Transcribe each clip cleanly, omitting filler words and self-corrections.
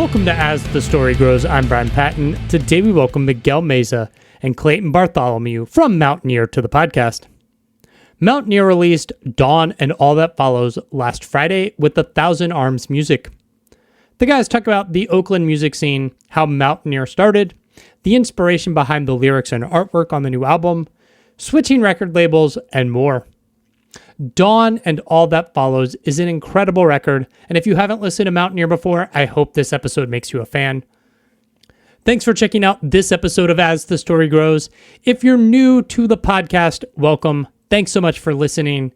Welcome to As the Story Grows. I'm Brian Patton. Today we welcome Miguel Meza and Clayton Bartholomew from Mountaineer to the podcast. Mountaineer released Dawn and All That Follows last Friday with the Thousand Arms music. The guys talk about the Oakland music scene, how Mountaineer started, the inspiration behind the lyrics and artwork on the new album, switching record labels, and more. Dawn and All That Follows is an incredible record, and if you haven't listened to Mountaineer before, I hope this episode makes you a fan. Thanks for checking out this episode of As the Story Grows. If you're new to the podcast, welcome. Thanks so much for listening.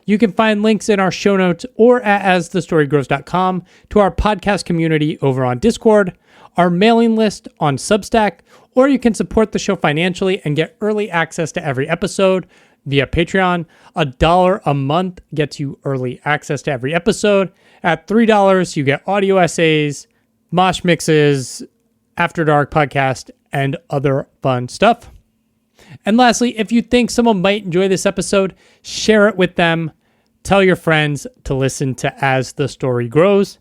You can find links in our show notes or at asthestorygrows.com to our podcast community over on Discord, our mailing list on Substack, or you can support the show financially and get early access to every episode via Patreon. $1 a month gets you early access to every episode. At $3, you get audio essays, mosh mixes, After Dark podcast, and other fun stuff. And lastly, if you think someone might enjoy this episode, share it with them. Tell your friends to listen to As the Story Grows.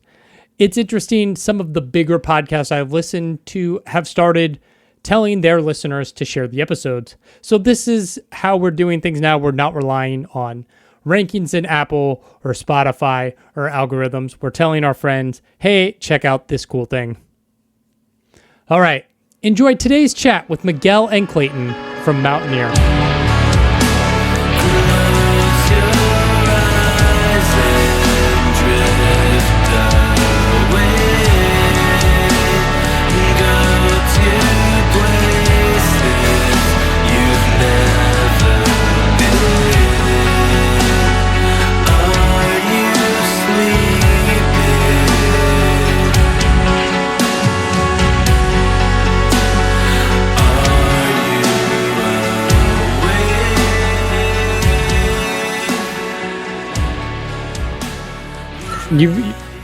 It's interesting. Some of the bigger podcasts I've listened to have started telling their listeners to share the episodes. So this is how we're doing things now. We're not relying on rankings in Apple or Spotify or algorithms. We're telling our friends, hey, check out this cool thing. All right. Enjoy today's chat with Miguel and Clayton from Mountaineer.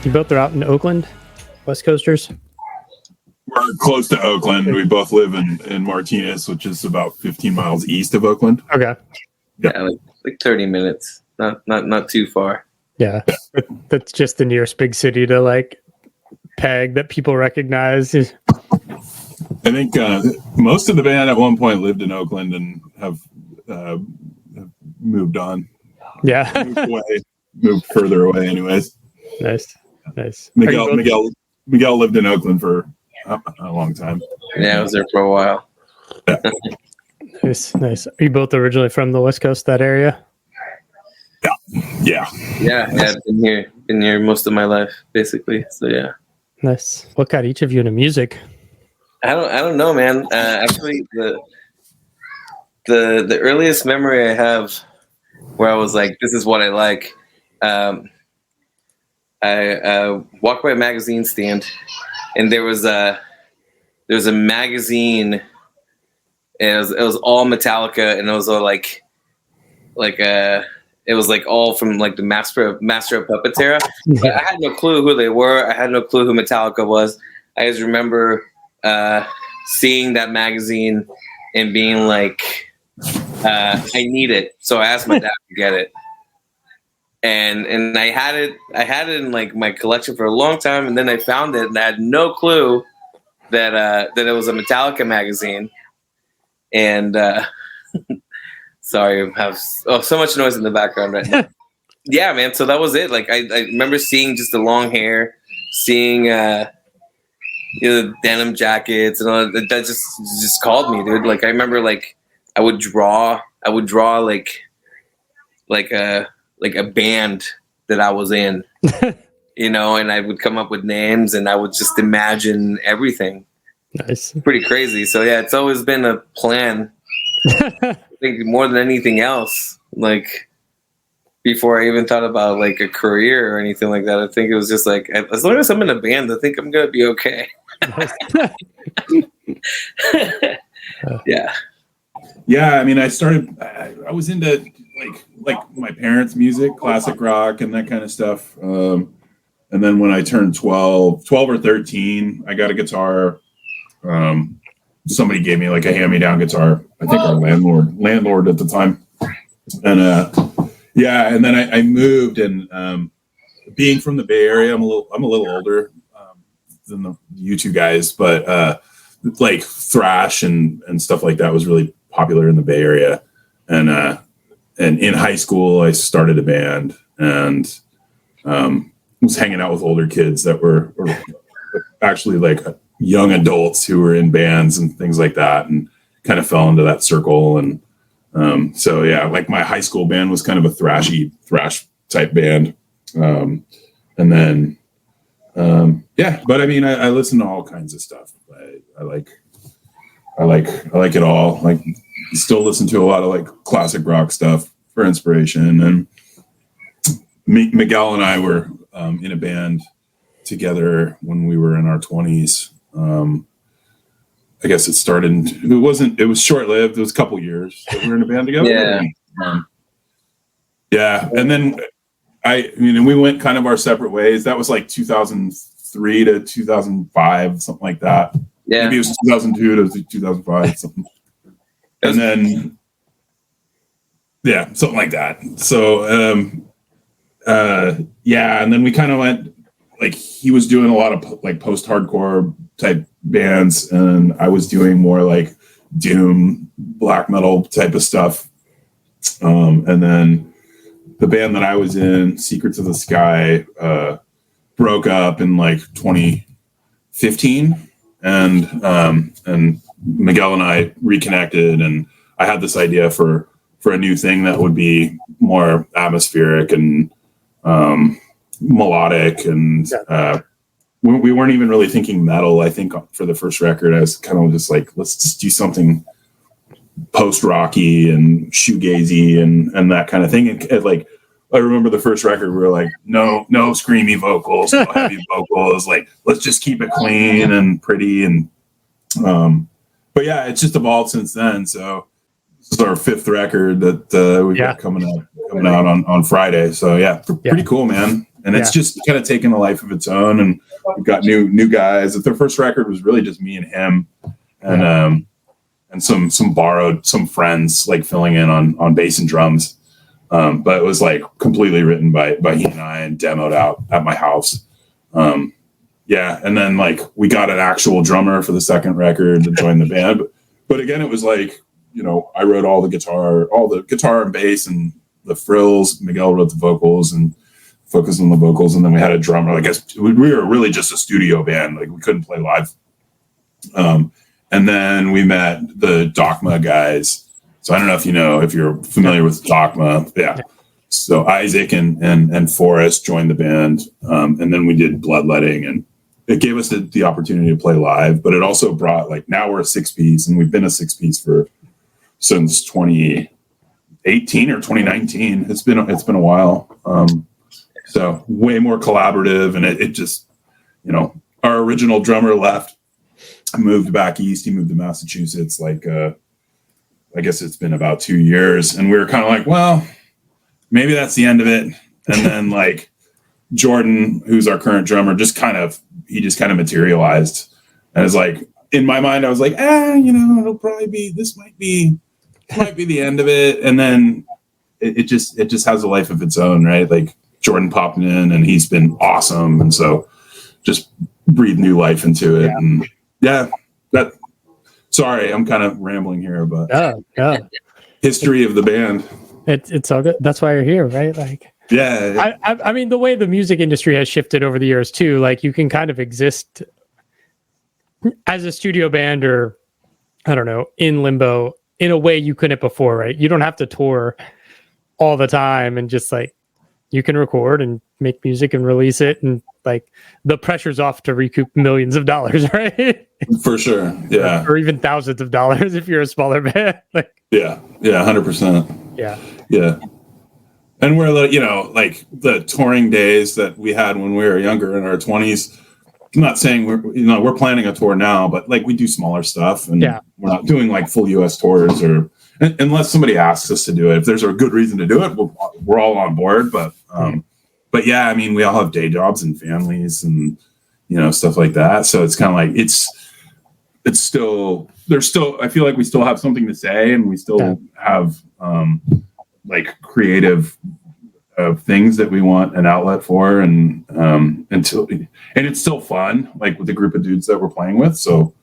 You both are out in Oakland, West Coasters? We're close to Oakland. We both live in Martinez, which is about 15 miles east of Oakland. Okay. Yeah, like 30 minutes. Not too far. Yeah. That's just the nearest big city to like peg that people recognize. I think most of the band at one point lived in Oakland and have moved on. Yeah. Moved further away anyways. Nice. Miguel lived in Oakland for a long time. Yeah, I was there for a while. Nice. Are you both originally from the West Coast, that area? Yeah. I've been here most of my life, basically. So yeah. Nice. What got each of you into music? I don't know, man. Actually, the earliest memory I have where I was like, this is what I like. I walked by a magazine stand, and there was a magazine. And it was all Metallica, and it was all like it was like all from like the Master of Puppets era. But I had no clue who they were. I had no clue who Metallica was. I just remember seeing that magazine and being like, I need it. So I asked my dad to get it. And I had it in like my collection for a long time, and then I found it, and I had no clue that it was a Metallica magazine. And sorry, I have so much noise in the background right now. Yeah, man. So that was it. Like I remember seeing just the long hair, seeing the denim jackets, and all that just called me, dude. Like I remember, like I would draw like a band that I was in, and I would come up with names, and I would just imagine everything. Nice. Pretty crazy. So yeah, it's always been a plan. I think more than anything else, like before I even thought about like a career or anything like that, I think it was just like, as long as I'm in a band, I think I'm going to be okay. Yeah. Yeah. I mean, I was into like my parents' music, classic rock and that kind of stuff. And then when I turned 12 or 13, I got a guitar. Somebody gave me like a hand-me-down guitar. I think our landlord at the time. And and then I moved, and being from the Bay Area, I'm a little older than you two guys, but like thrash and stuff like that was really popular in the Bay Area. And in high school, I started a band and was hanging out with older kids that were actually like young adults who were in bands and things like that, and kind of fell into that circle. And so yeah, like my high school band was kind of a thrash type band. And then yeah, but I mean, I listen to all kinds of stuff. I like it all. Like, still listen to a lot of like classic rock stuff for inspiration. And Miguel and I were in a band together when we were in our 20s. I guess it was short-lived. It was a couple years that we were in a band together. Yeah. Yeah. And then we went kind of our separate ways. That was like 2003 to 2005, something like that. Yeah. Maybe it was 2002 to 2005, something. And then, yeah, something like that. So, yeah. And then we kind of went, like, he was doing a lot of like post-hardcore type bands, and I was doing more like doom, black metal type of stuff. And then the band that I was in, Secrets of the Sky, broke up in like 2015, and Miguel and I reconnected, and I had this idea for a new thing that would be more atmospheric and melodic, and we weren't even really thinking metal. I think for the first record, I was kind of just like, let's just do something post-rocky and shoegazy and that kind of thing. And like, I remember the first record, we were like, no screamy vocals, no heavy vocals. Like, let's just keep it clean and pretty. And but yeah, it's just evolved since then. So this is our fifth record that we've got coming out on Friday. So yeah, pretty cool, man. And it's just kind of taken a life of its own, and we've got new guys. The first record was really just me and him, and some friends like filling in on bass and drums. But it was like completely written by he and I, and demoed out at my house. Yeah, and then like we got an actual drummer for the second record to join the band. But again, it was like, I wrote all the guitar and bass and the frills. Miguel wrote the vocals and focused on the vocals, and then we had a drummer. I guess we were really just a studio band. Like, we couldn't play live. And then we met the Dogma guys. So I don't know if you're familiar with Dogma. Yeah. So Isaac and Forrest joined the band, and then we did Bloodletting, and it gave us the opportunity to play live. But it also brought, like, now we're a 6-piece, and we've been a 6-piece since 2018 or 2019. It's been a while. So way more collaborative, and it just, our original drummer left, moved back east. He moved to Massachusetts. Like, I guess it's been about 2 years, and we were kind of like, well, maybe that's the end of it. And then like Jordan, who's our current drummer, just kind of materialized, and it's like, in my mind, I was like, it'll probably be, this might be the end of it. And then it just has a life of its own, right? Like, Jordan popped in, and he's been awesome, and so just breathe new life into it. And yeah, sorry, I'm kind of rambling here, but history of the band. It's all good. That's why you're here, right? Like, yeah. I mean, the way the music industry has shifted over the years too, like, you can kind of exist as a studio band, or I don't know, in limbo in a way you couldn't before, right? You don't have to tour all the time, and just like, you can record and make music and release it, and like, the pressure's off to recoup millions of dollars, right? For sure. Yeah. Or even thousands of dollars if you're a smaller band. Like, yeah, 100%. Yeah. And we're like the touring days that we had when we were younger in our 20s. I'm not saying we're planning a tour now, but like, we do smaller stuff, and we're not doing like full US tours, or unless somebody asks us to do it. If there's a good reason to do it, we're all on board. But yeah, I mean, we all have day jobs and families and, stuff like that. So it's kind of like, it's still, I feel like we still have something to say, and we still have like creative of things that we want an outlet for, and it's still fun, like with the group of dudes that we're playing with. So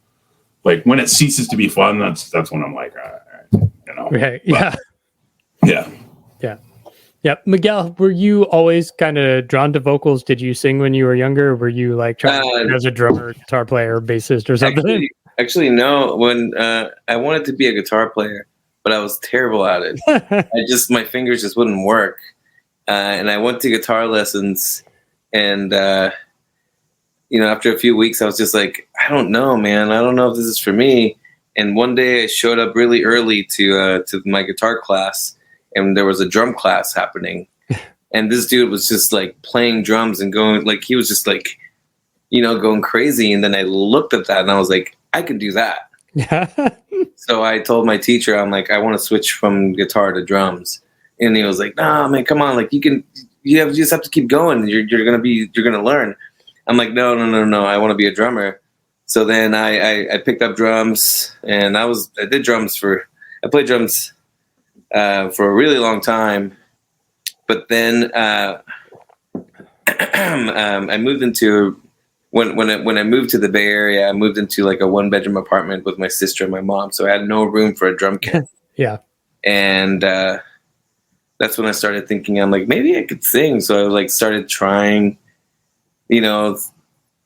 like when it ceases to be fun, that's when I'm like, all right, Right. Yeah. Yeah. Yeah. Miguel, were you always kind of drawn to vocals? Did you sing when you were younger? Or were you like trying as a drummer, guitar player, bassist, or something? Actually, no. When I wanted to be a guitar player, but I was terrible at it. My fingers just wouldn't work. And I went to guitar lessons, and after a few weeks, I was just like, I don't know, man. I don't know if this is for me. And one day, I showed up really early to my guitar class, and there was a drum class happening. And this dude was just like playing drums and going, like, he was just like, going crazy. And then I looked at that and I was like, I could do that. So I told my teacher, I'm like, I want to switch from guitar to drums. And he was like, nah, man, come on. Like you just have to keep going. You're going to learn. I'm like, no. I want to be a drummer. So then I picked up drums, and I played drums for a really long time. But then I moved into when I moved to the Bay Area, I moved into like a 1-bedroom apartment with my sister and my mom. So I had no room for a drum kit. Yeah. And that's when I started thinking, I'm like, maybe I could sing. So I like started trying,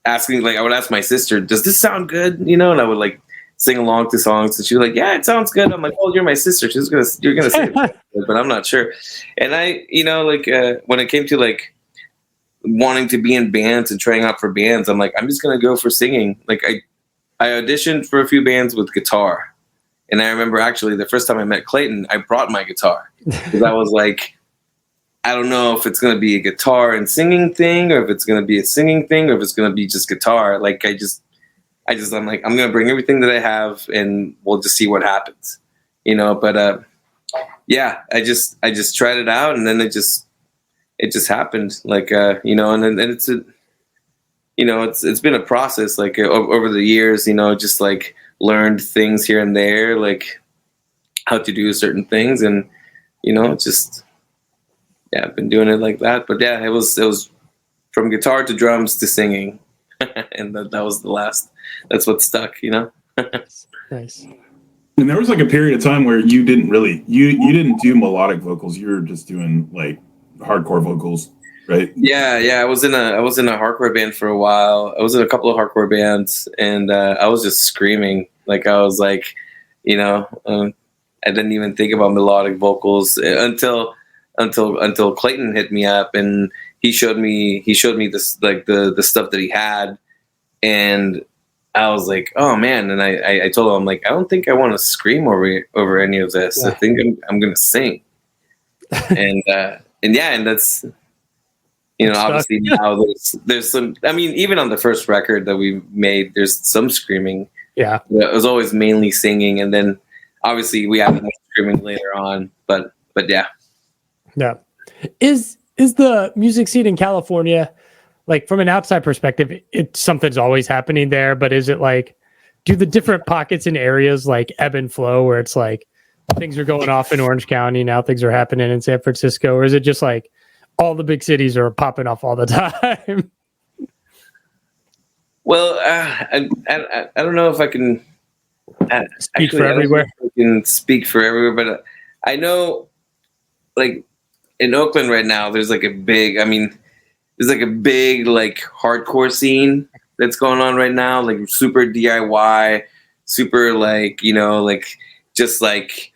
asking, like I would ask my sister, does this sound good? And I would like sing along to songs, and she was like, yeah, it sounds good. I'm like, oh, you're my sister. You're gonna say it, but I'm not sure. And I, when it came to like wanting to be in bands and trying out for bands, I'm like, I'm just gonna go for singing. Like I auditioned for a few bands with guitar, and I remember actually the first time I met Clayton, I brought my guitar because I was like, I don't know if it's gonna be a guitar and singing thing, or if it's gonna be a singing thing, or if it's gonna be just guitar. Like I'm like, I'm gonna bring everything that I have, and we'll just see what happens, But yeah, I just tried it out, and then it just happened, like and then it's it's been a process, like over the years, just like learned things here and there, like how to do certain things, and I've been doing it like that. But yeah, it was from guitar to drums to singing, and that was the last. That's what stuck, Nice. And there was like a period of time where you didn't really you didn't do melodic vocals. You were just doing like hardcore vocals, right? Yeah. I was in a hardcore band for a while. I was in a couple of hardcore bands, and I was just screaming. Like I was like, I didn't even think about melodic vocals until Clayton hit me up, and he showed me this, like the stuff that he had, and I was like, oh man. And I told him, I'm like, I don't think I want to scream over any of this. Yeah. I think I'm going to sing. And that's, obviously now there's some, I mean, even on the first record that we made, there's some screaming. Yeah. It was always mainly singing. And then obviously we have more screaming later on, but yeah. Yeah. Is the music scene in California, like from an outside perspective, something's always happening there, but is it like, do the different pockets and areas like ebb and flow, where it's like things are going off in Orange County, now things are happening in San Francisco, or is it just like all the big cities are popping off all the time? Well, I don't know if I can speak for everywhere. I can speak for everywhere, but I know, like in Oakland right now, there's like a big like hardcore scene that's going on right now, like super DIY, super like, just like,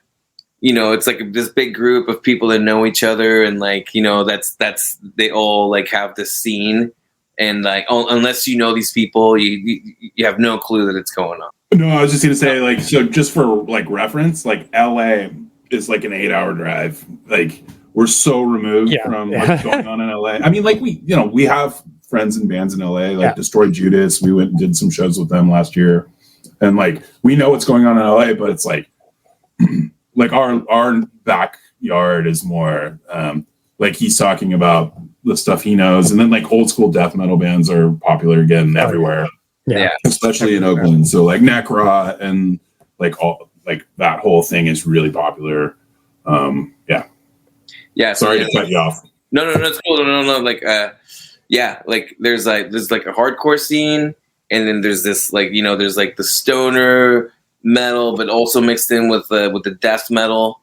it's like this big group of people that know each other, and like, that's they all like have this scene, and like unless you know these people, you have no clue that it's going on. No, I was just gonna say, like, so just for like reference, like LA is like an 8-hour drive. Like we're so removed from what's going on in LA. I mean, like we have friends and bands in LA, like Destroy Judas. We went and did some shows with them last year, and like we know what's going on in LA, but it's like like our backyard is more like he's talking about the stuff he knows, and then like old school death metal bands are popular again everywhere. Yeah, especially in Oakland. So like Necra and like all like that whole thing is really popular. Yeah. Yeah. Sorry to cut you off. No, it's cool. No. Like, yeah, like there's like a hardcore scene, and then there's this like there's like the stoner metal, but also mixed in with the death metal,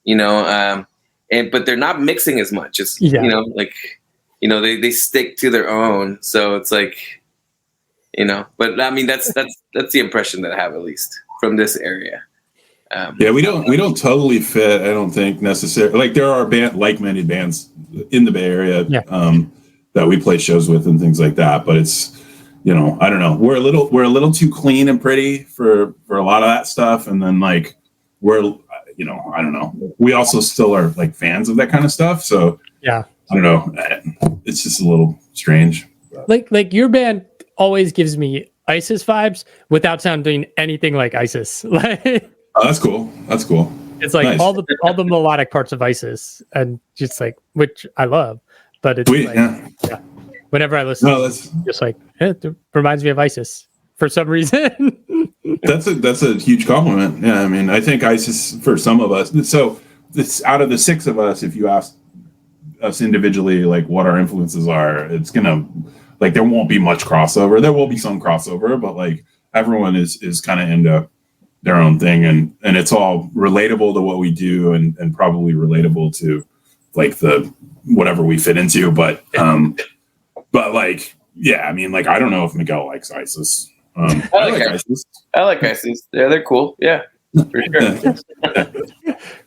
but they're not mixing as much. It's they stick to their own, so it's like But I mean that's the impression that I have, at least from this area. We don't totally fit. I don't think necessarily. Like there are like-minded bands in the Bay Area that we play shows with and things like that. But it's I don't know. We're a little too clean and pretty for a lot of that stuff. And then like we're I don't know. We also still are like fans of that kind of stuff. So yeah, I don't know. It's just a little strange. Like your band always gives me ISIS vibes without sounding anything like ISIS. Oh, that's cool. It's like nice. all the melodic parts of ISIS, and just like, which I love, but it's sweet, like, yeah. Whenever I listen, it's just like it reminds me of ISIS for some reason. That's a huge compliment. Yeah, I mean, I think ISIS for some of us. So it's out of the six of us. If you ask us individually, like what our influences are, it's gonna like there won't be much crossover. There will be some crossover, but like everyone is kind of into their own thing, and it's all relatable to what we do, and probably relatable to like the whatever we fit into. But like, yeah, I mean, like I don't know if Miguel likes ISIS. I like ISIS. I like ISIS. Yeah, they're cool. Yeah, for sure.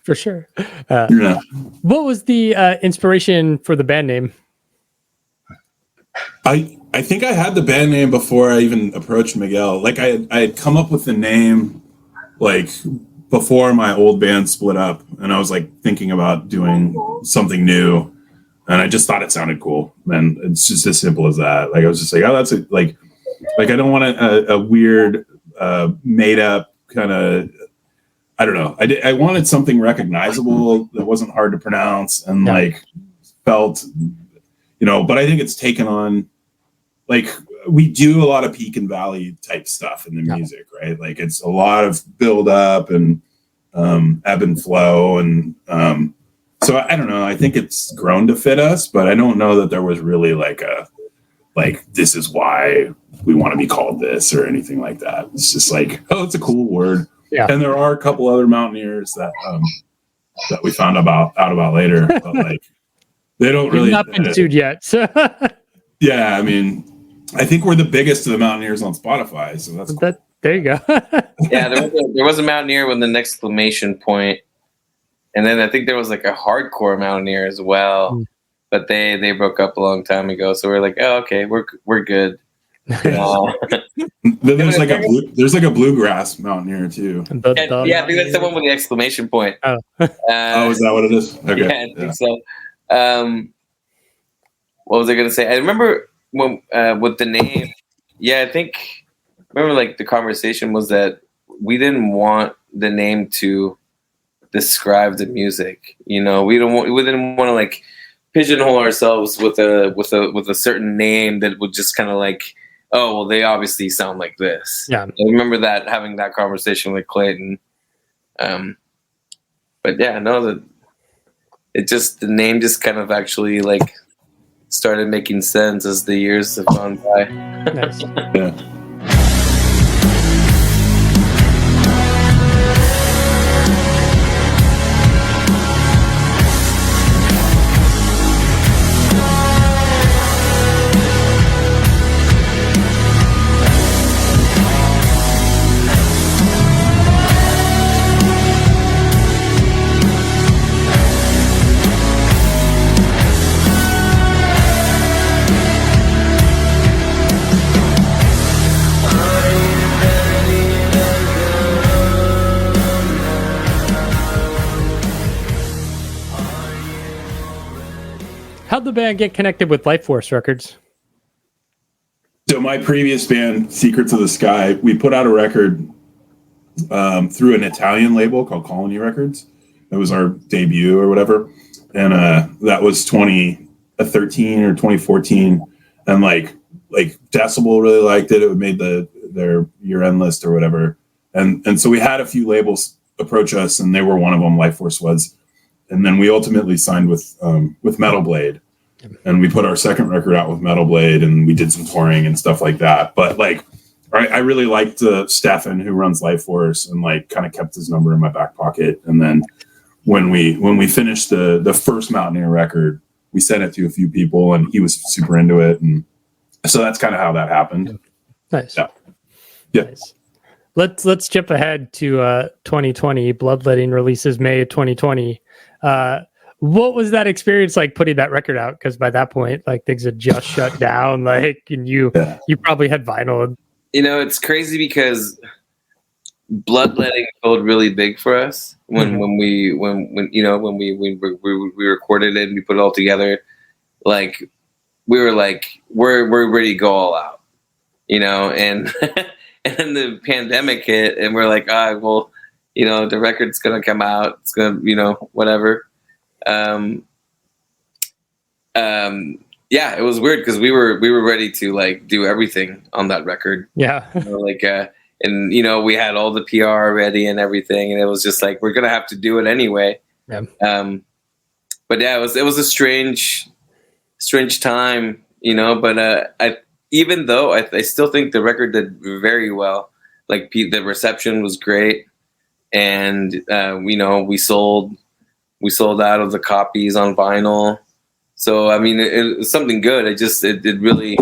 For sure. What was the inspiration for the band name? I think I had the band name before I even approached Miguel. Like I had come up with the name like before my old band split up, and I was like thinking about doing something new, and I just thought it sounded cool. And it's just as simple as that. Like I was just like, oh, that's it. Like I don't want a weird made up kind of. I don't know. I wanted something recognizable that wasn't hard to pronounce and like felt, but I think it's taken on, like we do a lot of peak and valley type stuff in the music, right? Like it's a lot of build up and ebb and flow. And so I don't know. I think it's grown to fit us, but I don't know that there was really like this is why we want to be called this or anything like that. It's just like, oh, it's a cool word. Yeah. And there are a couple other Mountaineers that we found out about later, but like they don't really not been sued yet. So. Yeah, I mean, I think we're the biggest of the Mountaineers on Spotify, so that's cool. There you go. Yeah, there was a Mountaineer with an exclamation point, and then I think there was like a hardcore Mountaineer as well, but they broke up a long time ago. So we're like, oh, okay, we're good. There's like a bluegrass Mountaineer too. Yeah, I think that's the one with the exclamation point. Oh, is that what it is? Okay. Yeah, I think so. What was I gonna say? I remember when with the name. Yeah, I remember like the conversation was that we didn't want the name to describe the music. We didn't want to like pigeonhole ourselves with a certain name that would just kind of like, oh, well, they obviously sound like this. Yeah. I remember having that conversation with Clayton. But yeah, no, the name just kind of actually like started making sense as the years have gone by. Nice. Yeah. How'd the band get connected with Life Force Records? So my previous band, Secrets of the Sky, we put out a record through an Italian label called Colony Records. It was our debut or whatever. And that was 2013 or 2014. And like Decibel really liked it. It made their year-end list or whatever. And so we had a few labels approach us, and they were one of them, Life Force was. And then we ultimately signed with Metal Blade. and we put our second record out with Metal Blade, and we did some touring and stuff like that. But like, I really liked Stefan, who runs Life Force, and like kind of kept his number in my back pocket. And then when we finished the first Mountaineer record, we sent it to a few people, and he was super into it, and so that's kind of how that happened. Nice. Yeah. Nice. Let's jump ahead to 2020. Bloodletting releases May of 2020. What was that experience like putting that record out? Because by that point, like things had just shut down. Like, and you probably had vinyl. You know, it's crazy because Bloodletting felt really big for us when we recorded it and we put it all together. Like, we were like, we're ready to go all out, you know, and and then the pandemic hit, and we're like, well, you know, the record's gonna come out, it's gonna, you know, whatever. Yeah, it was weird because we were ready to like do everything on that record. Yeah, you know, like and you know, we had all the PR ready and everything, and it was just like we're gonna have to do it anyway. Yeah. But yeah, it was a strange time, you know. But even though I still think the record did very well. Like the reception was great, and you know, we sold out of the copies on vinyl. So I mean, it was something good. It really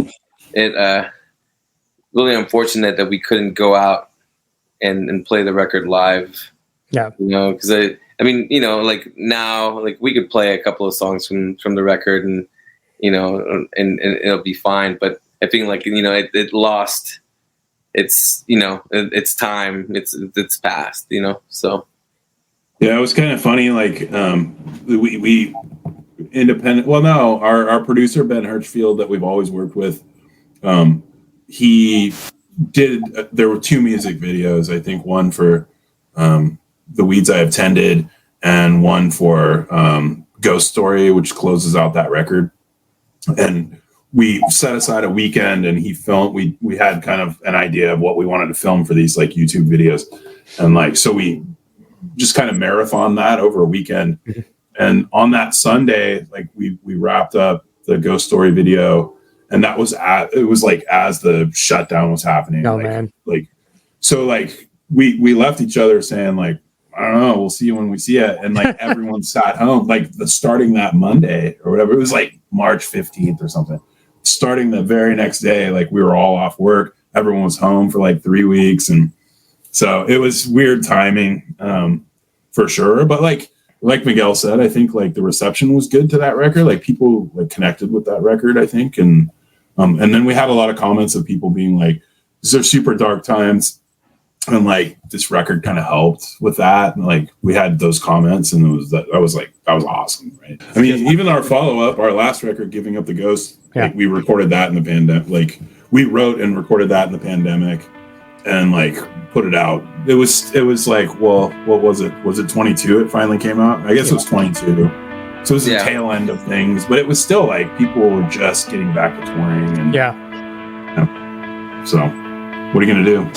unfortunate that we couldn't go out and play the record live. Yeah, you know, because I mean, you know, like now, like we could play a couple of songs from the record, and you know, and it'll be fine. But I think like, you know, it lost its, you know, its time. It's past, you know. So yeah, it was kind of funny. Like we independent. Well, no, our producer Ben Hirschfield that we've always worked with. He did. There were 2 music videos. I think one for The Weeds I Have Tended, and one for Ghost Story, which closes out that record. And we set aside a weekend, and he filmed. We had kind of an idea of what we wanted to film for these like YouTube videos, and like so we just kind of marathon that over a weekend. And on that Sunday, like we wrapped up the Ghost Story video, and that was it was like as the shutdown was happening. Oh like, man! Like so, like we left each other saying like, I don't know, we'll see you when we see it. And like everyone sat home, like starting that Monday or whatever. It was like March 15th or something. Starting the very next day, like we were all off work. Everyone was home for like 3 weeks, and so it was weird timing for sure. But like Miguel said, I think like the reception was good to that record. Like people like connected with that record, I think. And then we had a lot of comments of people being like, these are super dark times. And like this record kind of helped with that. And like we had those comments, and that was awesome. Right. I mean, even our follow-up, our last record, Giving Up the Ghost, like we recorded that in the pandemic. Like we wrote and recorded that in the pandemic and like put it out. It was like, well, what was it? Was it 22? It finally came out. I guess it was 22. So it was the tail end of things, but it was still like people were just getting back to touring. And so what are you going to do?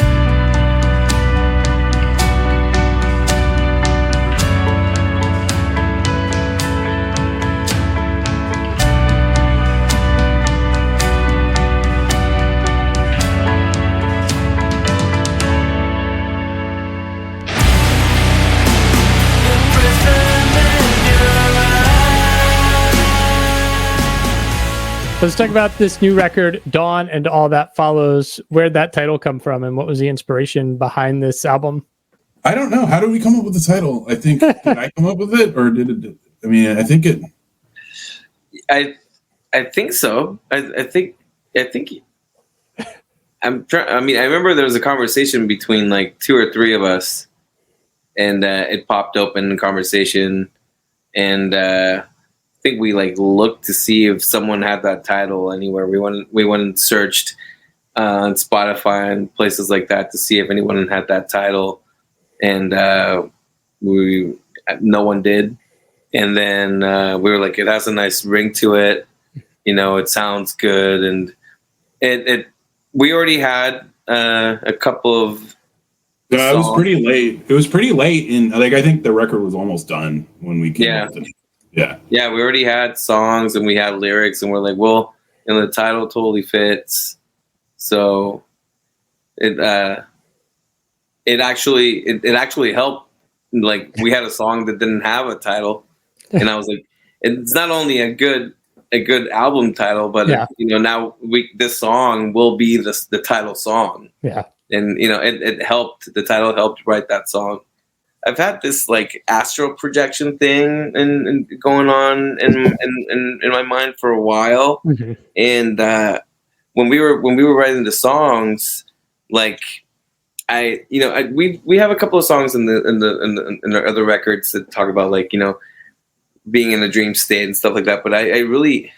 Let's talk about this new record, Dawn and All That Follows. Where'd that title come from, and what was the inspiration behind this album? I don't know. How did we come up with the title? I think did I come up with it, or did it? I mean, I think it. I think so. I think. I'm trying. I mean, I remember there was a conversation between like 2 or 3 of us, and it popped open in conversation, and. I think we like looked to see if someone had that title anywhere. We went and searched on Spotify and places like that to see if anyone had that title, and no one did. And then we were like, it has a nice ring to it, you know, it sounds good, and it we already had a couple of. Yeah, it was pretty late. It was pretty late in like I think the record was almost done when we came up with it. Yeah. Yeah, we already had songs and we had lyrics, and we're like, well, the title totally fits. So it actually helped. Like, we had a song that didn't have a title, and I was like, it's not only a good album title, but now this song will be the title song. Yeah. And it helped. The title helped write that song. I've had this like astral projection thing and going on in my mind for a while. Mm-hmm. And when we were writing the songs, like we have a couple of songs in our other records that talk about like being in a dream state and stuff like that. But I really,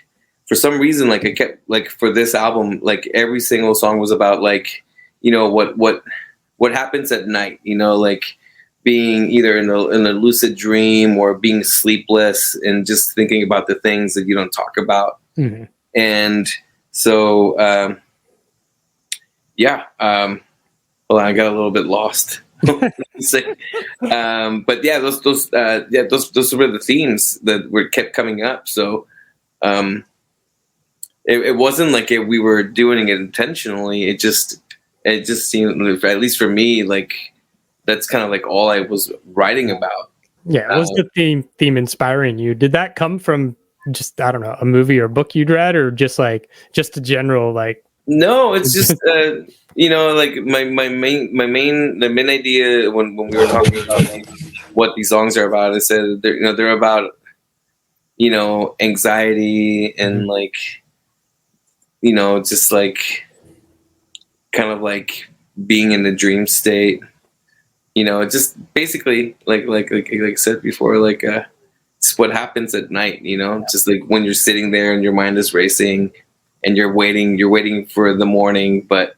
for some reason, like I kept like for this album, like every single song was about like what happens at night, like being either in a lucid dream or being sleepless and just thinking about the things that you don't talk about. Mm-hmm. And so, well, I got a little bit lost. But yeah, those were the themes that kept coming up. So, it wasn't like we were doing it intentionally. It just seemed, at least for me, like that's kind of like all I was writing about. Yeah, was the theme inspiring you? Did that come from just, I don't know, a movie or book you'd read, or just a general like? No, it's just like the main idea when we were talking about like, what these songs are about. I said they're about anxiety and like just like kind of like being in the dream state. Just basically like I said before, like it's what happens at night. Just like when you're sitting there and your mind is racing. And you're waiting for the morning, but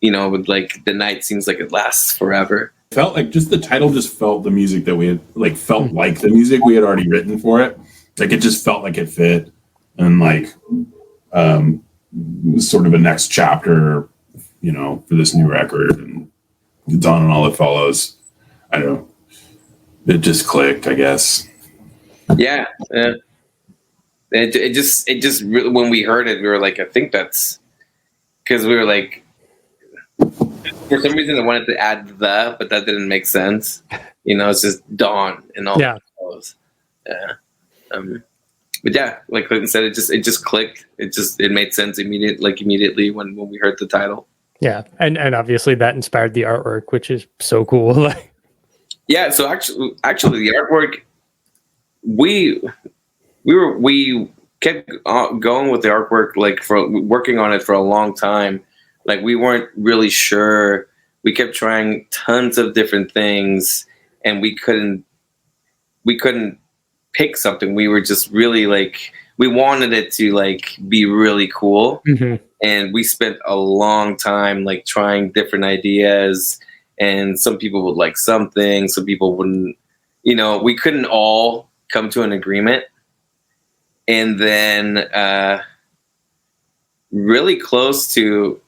like the night seems like it lasts forever. Felt like just the title just felt the music that we had like felt like the music we had already written for it. Like it just felt like it fit, and like was sort of a next chapter, for this new record and Dawn and All That Follows. I don't know. It just clicked, I guess. Yeah. It just really, when we heard it, we were like, I think that's because we were like, for some reason I wanted to add but that didn't make sense. It's just Dawn and all. Yeah. Yeah. But yeah, like Clayton said, it just clicked. It made sense immediately when we heard the title. Yeah, and obviously that inspired the artwork, which is so cool. Yeah. So actually, the artwork we kept going with the artwork, like for working on it for a long time. Like we weren't really sure. We kept trying tons of different things, and we couldn't pick something. We were just really like, we wanted it to like be really cool. Mm-hmm. And we spent a long time like trying different ideas, and some people would like something, some people wouldn't. We couldn't all come to an agreement. And then really close to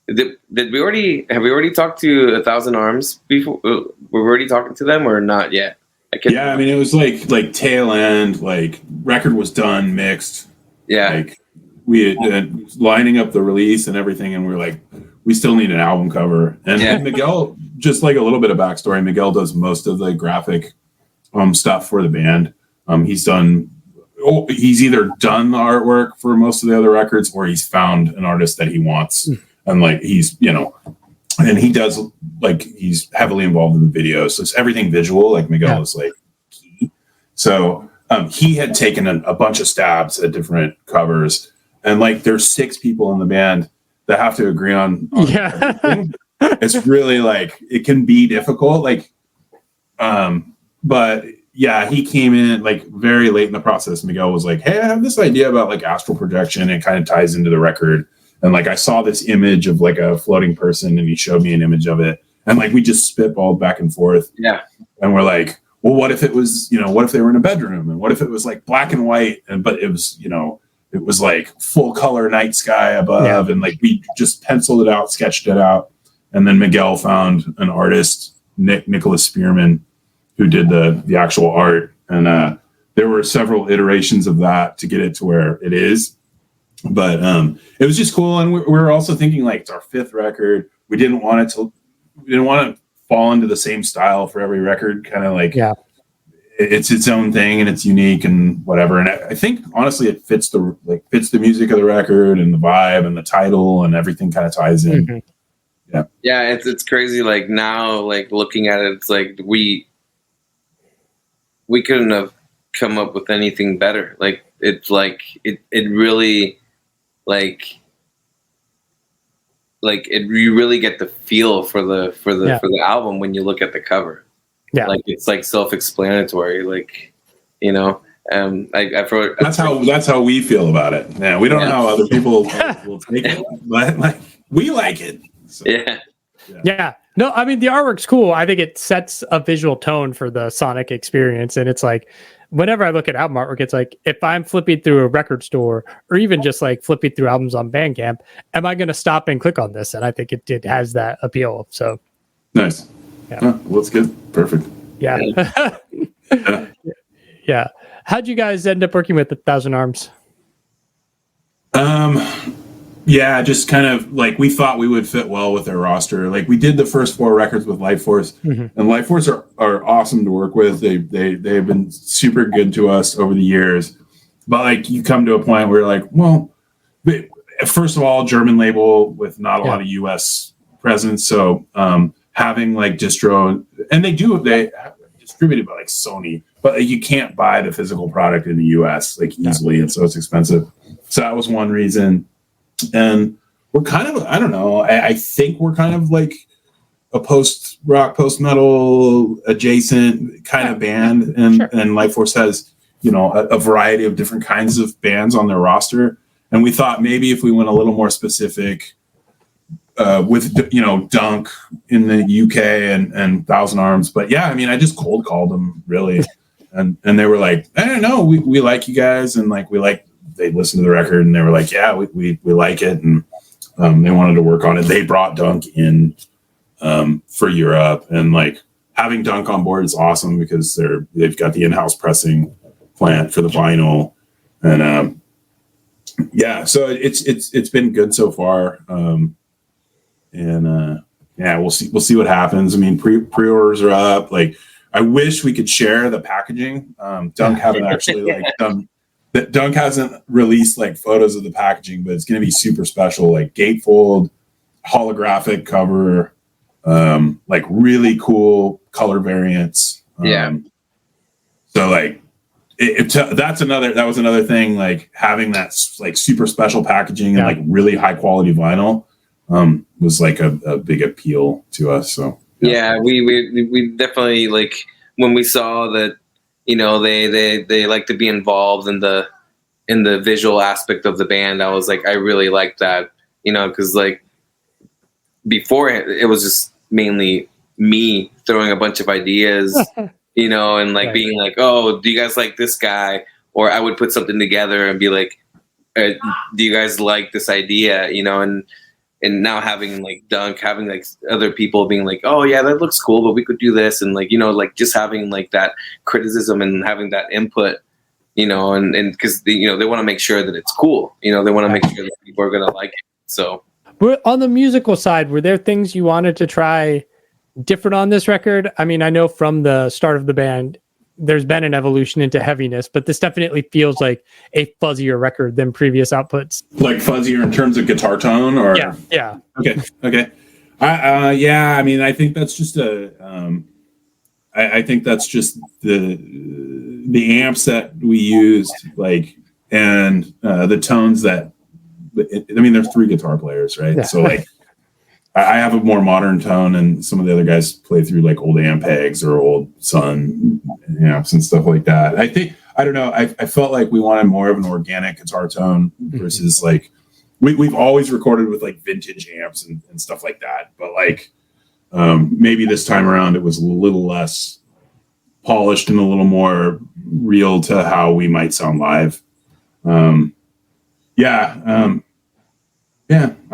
have we already talked to 1,000 Arms before? Were we already talking to them or not yet? I mean, it was like tail end, like record was done, mixed. Yeah. Like we had lining up the release and everything, and we were like, we still need an album cover. And Miguel, just like a little bit of backstory, Miguel does most of the graphic stuff for the band. He's either done the artwork for most of the other records, or he's found an artist that he wants. And like he's, and he does like, he's heavily involved in the videos. So it's everything visual. Like Miguel is like key. So he had taken a bunch of stabs at different covers, and like there's 6 people in the band that have to agree on everything. It's really like, it can be difficult. Like, but yeah, he came in like very late in the process. Miguel was like, hey, I have this idea about like astral projection. It kind of ties into the record. And like, I saw this image of like a floating person, and he showed me an image of it. And like, we just spitballed back and forth. Yeah. And we're like, well, what if it was, what if they were in a bedroom? And what if it was like black and white? But it was, it was like full color night sky above. Yeah. And like, we just penciled it out, sketched it out. And then Miguel found an artist, Nicholas Spearman, who did the actual art. And there were several iterations of that to get it to where it is. But it was just cool. And we were also thinking like, it's our 5th record. We didn't want to fall into the same style for every record. Kind of like, it's its own thing and it's unique and whatever. And I think honestly it fits the music of the record and the vibe and the title and everything kind of ties in. Mm-hmm. Yeah. It's crazy. Like now, like looking at it, it's like we couldn't have come up with anything better. Like it's like it really you really get the feel for the album when you look at the cover. Yeah, like it's like self-explanatory. Like, you know, I've heard that's how we feel about it. Yeah, we don't know how other people will take it, but like we like it. So, yeah. No, I mean the artwork's cool. I think it sets a visual tone for the sonic experience, and it's like whenever I look at album artwork, it's like if I'm flipping through a record store or even just like flipping through albums on Bandcamp, am I going to stop and click on this? And I think it has that appeal. So nice. Yeah. Well, that's good. Perfect. Yeah. Yeah. How'd you guys end up working with 1,000 Arms? Yeah, just kind of like we thought we would fit well with their roster. Like we did the first 4 records with Life Force, and Life Force are awesome to work with. They've been super good to us over the years. But like you come to a point where you're like, well, first of all, German label with not a lot of US presence, so having like distro, and they distributed by like Sony, but you can't buy the physical product in the US like easily, and so it's expensive. So that was one reason. And we're kind of, I don't know, I think we're kind of like a post-rock, post-metal adjacent kind of band. And Life Force has, you know, a variety of different kinds of bands on their roster. And we thought maybe if we went a little more specific with, you know, Dunk in the UK and 1,000 Arms. But yeah, I mean, I just cold called them really. And they were like, I don't know, we like you guys. And like, they listened to the record and they were like, yeah, we like it. And they wanted to work on it. They brought Dunk in for Europe, and like having Dunk on board is awesome because they've got the in-house pressing plant for the vinyl. And so it's been good so far. We'll see what happens. I mean, pre-orders are up. Like I wish we could share the packaging. Dunk haven't actually like done that. Dunk hasn't released like photos of the packaging, but it's going to be super special, like gatefold, holographic cover, like really cool color variants. So like that was another thing, like having that like super special packaging and like really high quality vinyl was like a big appeal to us. So we definitely, like when we saw that, you know, they like to be involved in the visual aspect of the band. I was like, I really like that, you know, because like before it was just mainly me throwing a bunch of ideas, you know, and like being like, oh, do you guys like this guy? Or I would put something together and be like, do you guys like this idea? You know, and now having like Dunk, having like other people being like, oh yeah, that looks cool, but we could do this. And like, you know, like just having like that criticism and having that input, you know, and because, you know, they want to make sure that it's cool. You know, they want to make sure that people are going to like it. So on the musical side, were there things you wanted to try different on this record? I mean, I know from the start of the band, there's been an evolution into heaviness, but this definitely feels like a fuzzier record than previous outputs. Like fuzzier in terms of guitar tone, or yeah. Okay. I mean, I think that's just I think that's just the amps that we used, like, and the tones that. I mean, there's 3 guitar players, right? Yeah. So like, I have a more modern tone, and some of the other guys play through like old Ampegs or old Sun amps and stuff like that. I don't know. I felt like we wanted more of an organic guitar tone versus like we've always recorded with like vintage amps and stuff like that. But like maybe this time around it was a little less polished and a little more real to how we might sound live. I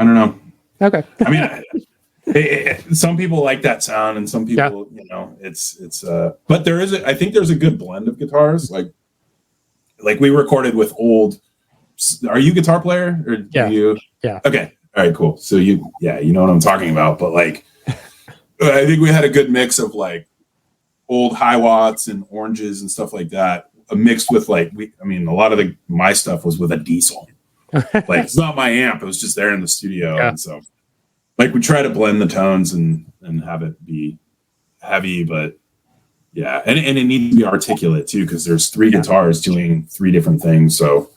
don't know. Okay. I mean, some people like that sound, and some people, you know, it's. But I think there's a good blend of guitars. Like, like we recorded with old. Are you a guitar player or Yeah. do you? Yeah. Okay. All right. Cool. So you know what I'm talking about. But like, I think we had a good mix of like old high watts and oranges and stuff like that, mixed with like a lot of my stuff was with a diesel. Like it's not my amp; it was just there in the studio, and so like we try to blend the tones and have it be heavy, but yeah, and it needs to be articulate too because there's 3 guitars doing 3 different things. So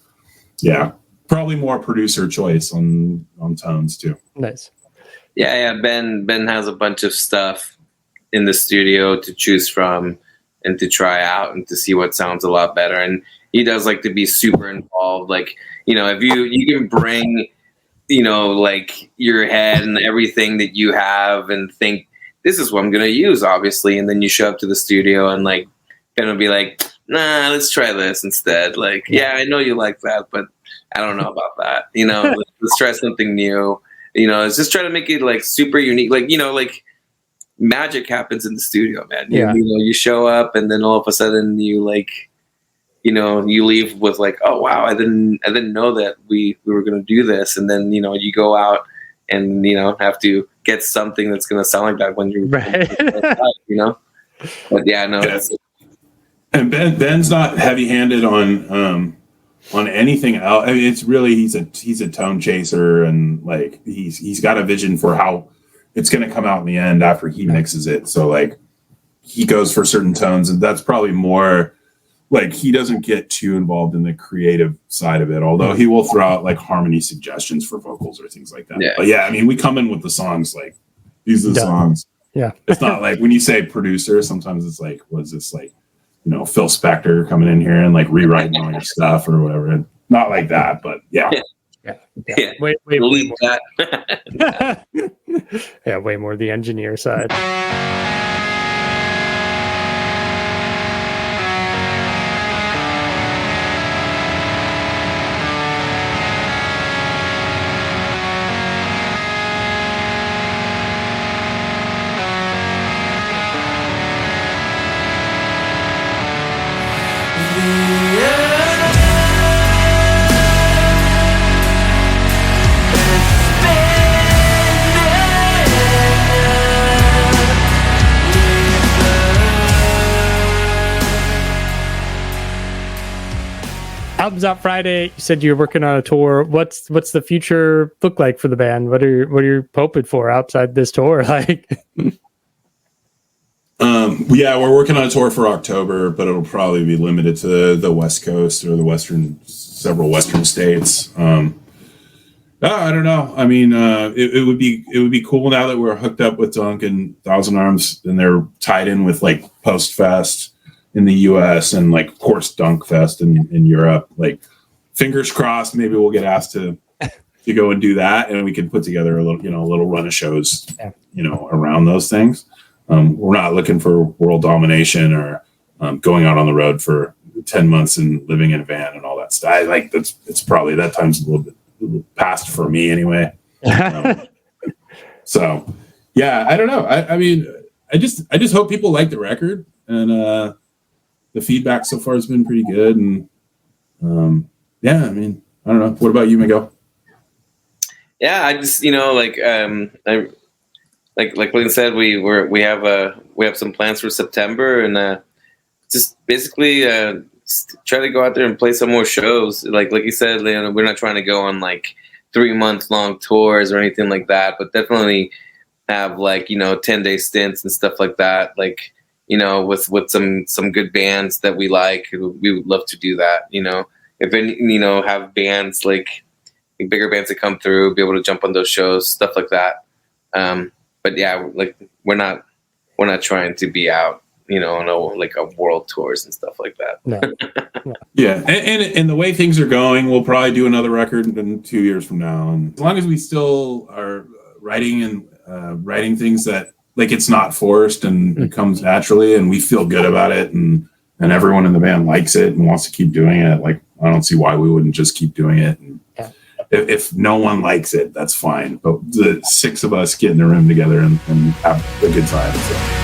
yeah, probably more producer choice on tones too. Nice. Yeah. Ben has a bunch of stuff in the studio to choose from and to try out and to see what sounds a lot better. And he does like to be super involved. Like, if you can bring, like your head and everything that you have and think this is what I'm going to use, obviously. And then you show up to the studio and like, Ben will be like, nah, let's try this instead. Like, yeah, I know you like that, but I don't know about that. Let's try something new. It's just try to make it like super unique. Like, like magic happens in the studio, man. You show up and then all of a sudden you like, you leave with like, oh wow, I didn't know that we were going to do this. And then, you go out and, have to get something that's going to sound like that when you're, but yeah, no. Yeah. And Ben's not heavy-handed on anything else. I mean, it's really, he's a tone chaser and like, he's got a vision for how it's going to come out in the end after he mixes it. So like he goes for certain tones and that's probably more like he doesn't get too involved in the creative side of it, although he will throw out like harmony suggestions for vocals or things like that. Yeah. But yeah, I mean, we come in with the songs, like these are the songs. Yeah. It's not like when you say producer, sometimes it's like, was this like, Phil Spector coming in here and like rewriting all your stuff or whatever. And not like that, but yeah. Yeah. Way Leave more. that. Yeah, way more the engineer side. Album's out Friday. You said you're working on a tour. What's the future look like for the band? What are you hoping for outside this tour? Like, yeah, we're working on a tour for October, but it'll probably be limited to the West Coast or several Western states. I don't know. I mean, it would be cool now that we're hooked up with Dunk and Thousand Arms, and they're tied in with like Post Fest in the US and like of course Dunk Fest in Europe. Like fingers crossed, maybe we'll get asked to go and do that, and we can put together a little run of shows, around those things. We're not looking for world domination or going out on the road for 10 months and living in a van and all that stuff. I like it's probably that time's a little past for me anyway. So yeah, I don't know. I mean, I just hope people like the record, and the feedback so far has been pretty good. And yeah, I mean, I don't know. What about you, Miguel? Yeah, I just like Clayton said, we have some plans for September, and just basically just try to go out there and play some more shows. Like you said, we're not trying to go on like 3-month long tours or anything like that, but definitely have like 10-day stints and stuff like that. Like with some good bands that we like, we would love to do that. If any, have bands like bigger bands that come through, be able to jump on those shows, stuff like that. But yeah, like we're not trying to be out, on a world tours and stuff like that. No. Yeah, and the way things are going, we'll probably do another record in 2 years from now. And as long as we still are writing and writing things that like it's not forced and it comes naturally, and we feel good about it, and everyone in the band likes it and wants to keep doing it. Like I don't see why we wouldn't just keep doing it. And if no one likes it, that's fine. But the 6 of us get in the room together and have a good time. So.